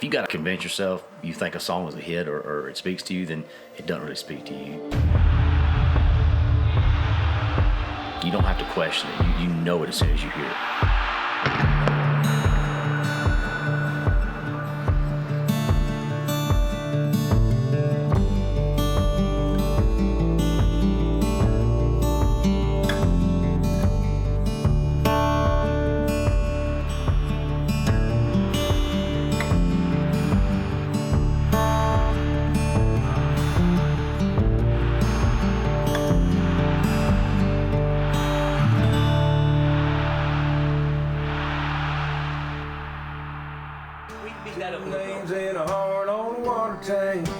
you got to convince yourself you think a song is a hit or it speaks to you, then it doesn't really speak to you. You don't have to question it. You know it as soon as you hear it.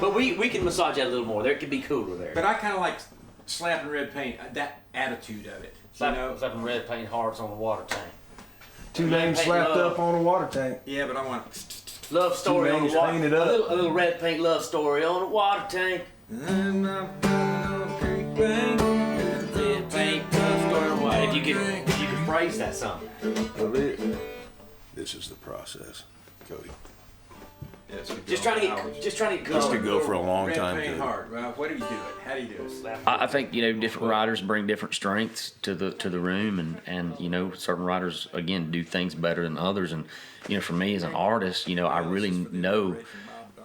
But we can massage that a little more. There could be cooler there. But I kind of like slapping red paint, that attitude of it. Slapping red paint hearts on the water tank. Two names slapped up on a water tank. Yeah, but I want love story on the water. Painted up. A little red paint love story on a water tank. Red paint love story on water. If you could phrase that something. This is the process, Cody. Just trying to get good. This could go for a long time. Red paint hard. Well, what do you do it? How do you do it? I think different writers bring different strengths to the room, and certain writers again do things better than others, and for me as an artist, I really know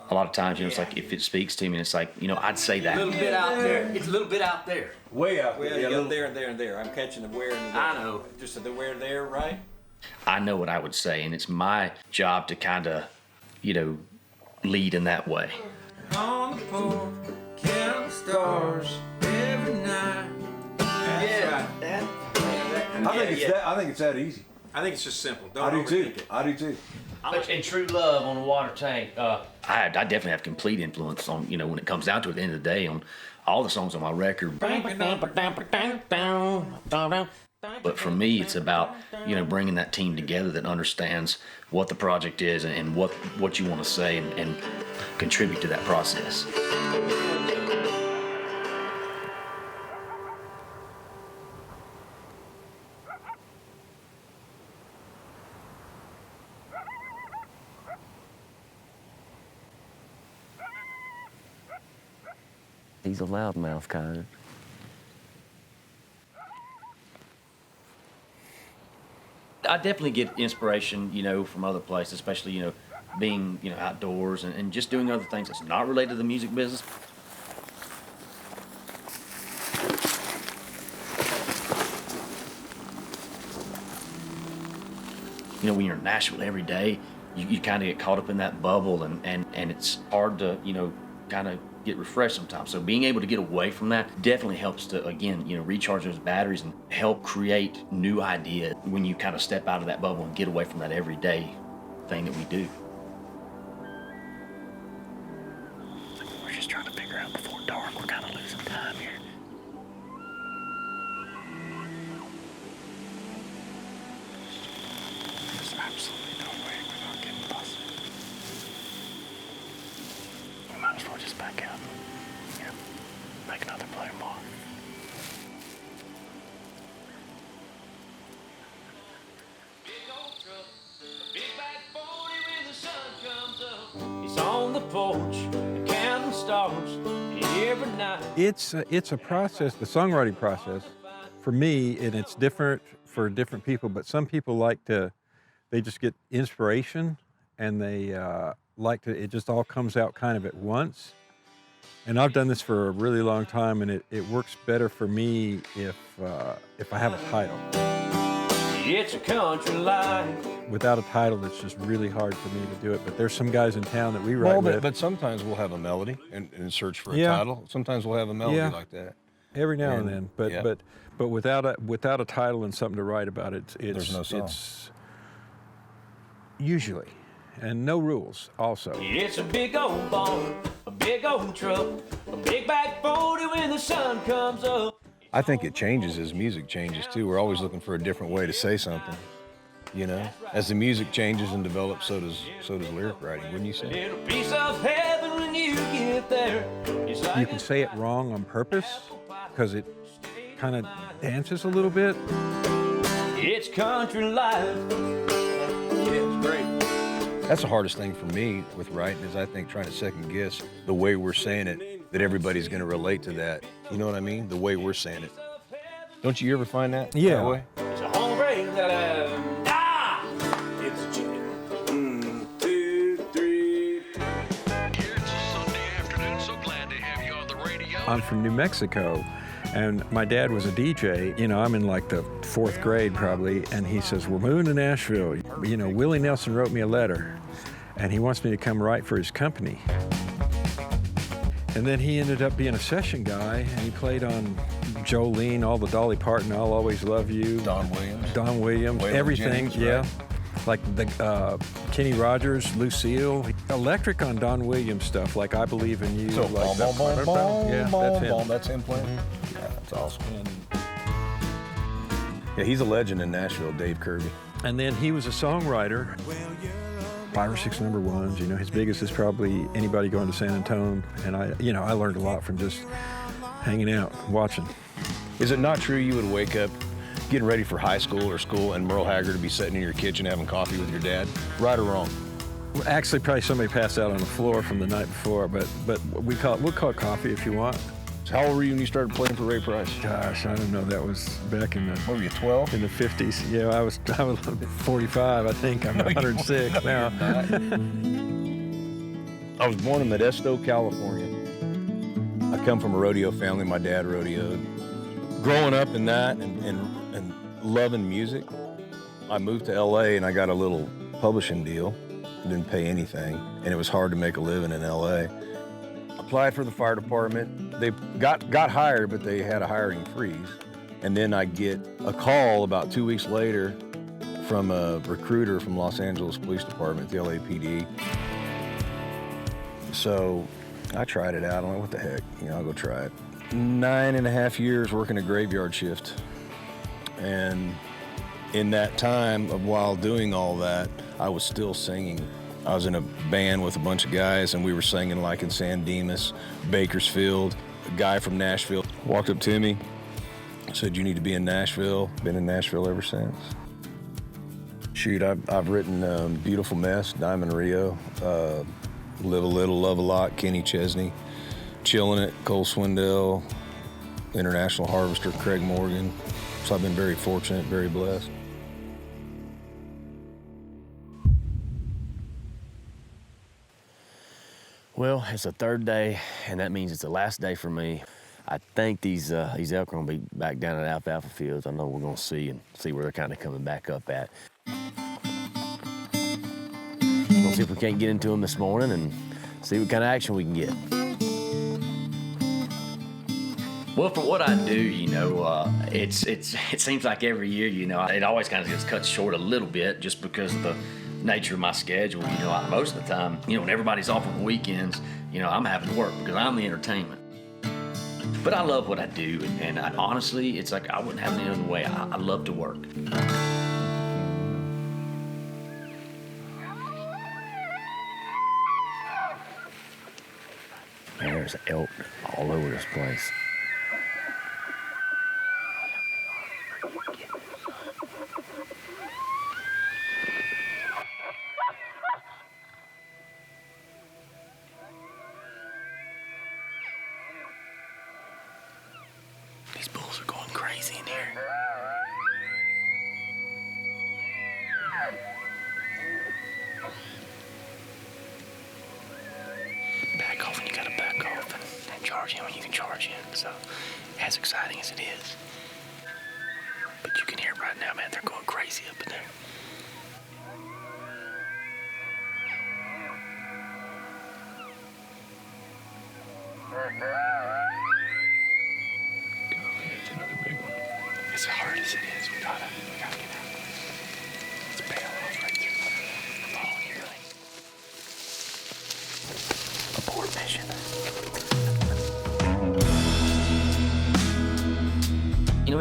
a lot of times it's like if it speaks to me, it's like I'd say that. A little bit out there. It's a little bit out there. Way out Well, there. you got there and there and there. I'm catching the where and the there. I know. Just the where and there, right? I know what I would say, and it's my job to kind of lead in that way. On the porch, count the stars every night. Yeah. I think it's that easy. I think it's just simple. I Don't do overthink too. it. I do too. And true love on a water tank. I definitely have complete influence on when it comes down to it, at the end of the day, on all the songs on my record. But for me, it's about bringing that team together that understands what the project is and what you want to say and contribute to that process. He's a loudmouth kind. I definitely get inspiration, from other places, especially, being, outdoors and just doing other things that's not related to the music business. When you're in Nashville every day, you kind of get caught up in that bubble and it's hard to, kind of get refreshed sometimes. So being able to get away from that definitely helps to, again, recharge those batteries and help create new ideas when you kind of step out of that bubble and get away from that everyday thing that we do. We're just trying to figure out before dark. We're kind of losing time here. There's absolutely no way we're not getting busted. We might as well just back out. Make another play tomorrow. He's on the porch, counting stars every night. It's a process, the songwriting process, for me, and it's different for different people, but some people they just get inspiration and they it just all comes out kind of at once. And I've done this for a really long time, and it works better for me if I have a title. It's a country life. Without a title, it's just really hard for me to do it. But there's some guys in town that we write with. But sometimes we'll have a melody and search for a Yeah. title. Sometimes we'll have a melody like that. Every now and then, but yeah. but without a title and something to write about, it's There's no song. It's usually, and no rules also. It's a big old barn, a big old truck, a big back 40 when the sun comes up. I think it changes as music changes too. We're always looking for a different way to say something. As the music changes and develops, so does lyric writing, wouldn't you say? Little piece of heaven when you get there. It's like You can say it wrong on purpose because it kind of dances a little bit. it's country life. It is great. That's the hardest thing for me with writing is I think trying to second guess the way we're saying it, that everybody's going to relate to that. You know what I mean? The way we're saying it. Don't you ever find that? Yeah. That way? It's a home break that It's a chicken. 1, 2, 3. It's a Sunday afternoon, so glad to have you on the radio. I'm from New Mexico, and my dad was a DJ. You know, I'm in like the 4th grade probably, and he says, we're moving to Nashville. You know, Willie Nelson wrote me a letter, and he wants me to come write for his company. And then he ended up being a session guy, and he played on Jolene, all the Dolly Parton, I'll Always Love You. Don Williams. Waylon Everything, Jennings, yeah. right? Like the Kenny Rogers, Lucille. Electric on Don Williams stuff, like I Believe in You. So, like boom, boom, boom, yeah, boom, that's him. boom. That's him playing? Yeah, that's awesome. Yeah, he's a legend in Nashville, Dave Kirby. And then he was a songwriter. 5 or 6 number ones. You know, his biggest is probably Anybody Going to San Antonio. And I learned a lot from just hanging out, watching. Is it not true you would wake up getting ready for high school or school and Merle Haggard would be sitting in your kitchen having coffee with your dad? Right or wrong? Actually, probably somebody passed out on the floor from the night before, but we'll call it coffee if you want. So how old were you when you started playing for Ray Price? Gosh, I don't know. That was back in the What were you, 12? in the 50s. Yeah, I was 45. I think I'm 106 now. I was born in Modesto, California. I come from a rodeo family. My dad rodeoed. Growing up in that and loving music, I moved to LA and I got a little publishing deal. Didn't pay anything, and it was hard to make a living in LA. Applied for the fire department. They got hired, but they had a hiring freeze. And then I get a call about 2 weeks later from a recruiter from Los Angeles Police Department, the LAPD. So I tried it out. I'm like, what the heck? I'll go try it. 9.5 years working a graveyard shift. And in that time of while doing all that, I was still singing. I was in a band with a bunch of guys, and we were singing like in San Dimas, Bakersfield. A guy from Nashville walked up to me, said, you need to be in Nashville. Been in Nashville ever since. Shoot, I've written Beautiful Mess, Diamond Rio, Live a Little, Love a Lot, Kenny Chesney, Chillin' It, Cole Swindell, International Harvester, Craig Morgan. So I've been very fortunate, very blessed. Well, it's the 3rd day, and that means it's the last day for me. I think these elk are going to be back down at alfalfa fields. I know we're going to see where they're kind of coming back up at. We'll see if we can't get into them this morning and see what kind of action we can get. Well, for what I do, it seems like every year, it always kind of gets cut short a little bit just because of the nature of my schedule. Most of the time, when everybody's off on the weekends, I'm having to work because I'm the entertainment. But I love what I do, and honestly, it's like I wouldn't have it any other way. I love to work. Man, there's elk all over this place. These bulls are going crazy in here. Back off when you gotta back off and charge in when you can charge in. So, as exciting as it is. But you can hear it right now, man. They're going crazy up in there. As hard as it is, we gotta get out. Let's bail off right through. Following your lead. Abort mission.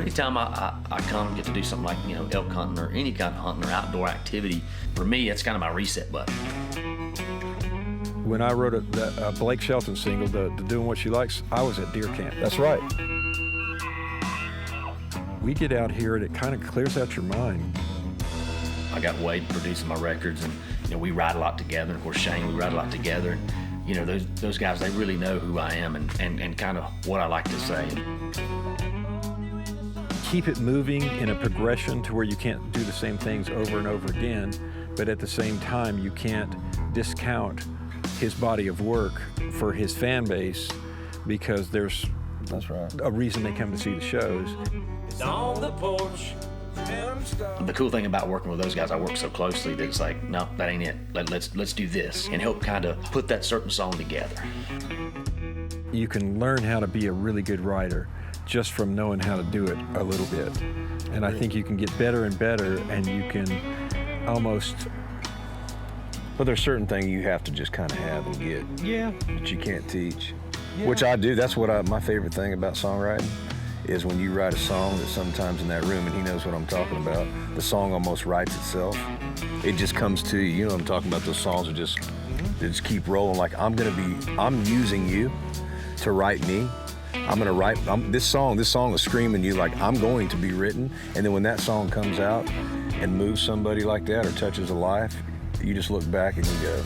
Anytime I come get to do something like, elk hunting or any kind of hunting or outdoor activity, for me, that's kind of my reset button. When I wrote a Blake Shelton single, the Doing What She Likes, I was at deer camp. That's right. We get out here and it kind of clears out your mind. I got Wade producing my records, and You know, we write a lot together. And of course, Shane, we write a lot together. You know, those guys, they really know who I am and kind of what I like to say. Keep it moving in a progression to where you can't do the same things over and over again, but at the same time, you can't discount his body of work for his fan base because there's a reason they come to see the shows. It's on the porch. The cool thing about working with those guys, I work so closely that it's like, no, that ain't it. Let's do this and help kind of put that certain song together. You can learn how to be a really good writer just from knowing how to do it a little bit. And I think you can get better and better, and you can almost... But there's certain things you have to just kind of have and get. Yeah. That you can't teach. Yeah. Which I do. That's what my favorite thing about songwriting is when you write a song that sometimes in that room, and he knows what I'm talking about, the song almost writes itself. It just comes to you. You know what I'm talking about? Those songs are just, they just keep rolling. Like I'm using you to write me. I'm gonna write, this song is screaming you like I'm going to be written. And then when that song comes out and moves somebody like that or touches a life, you just look back and you go,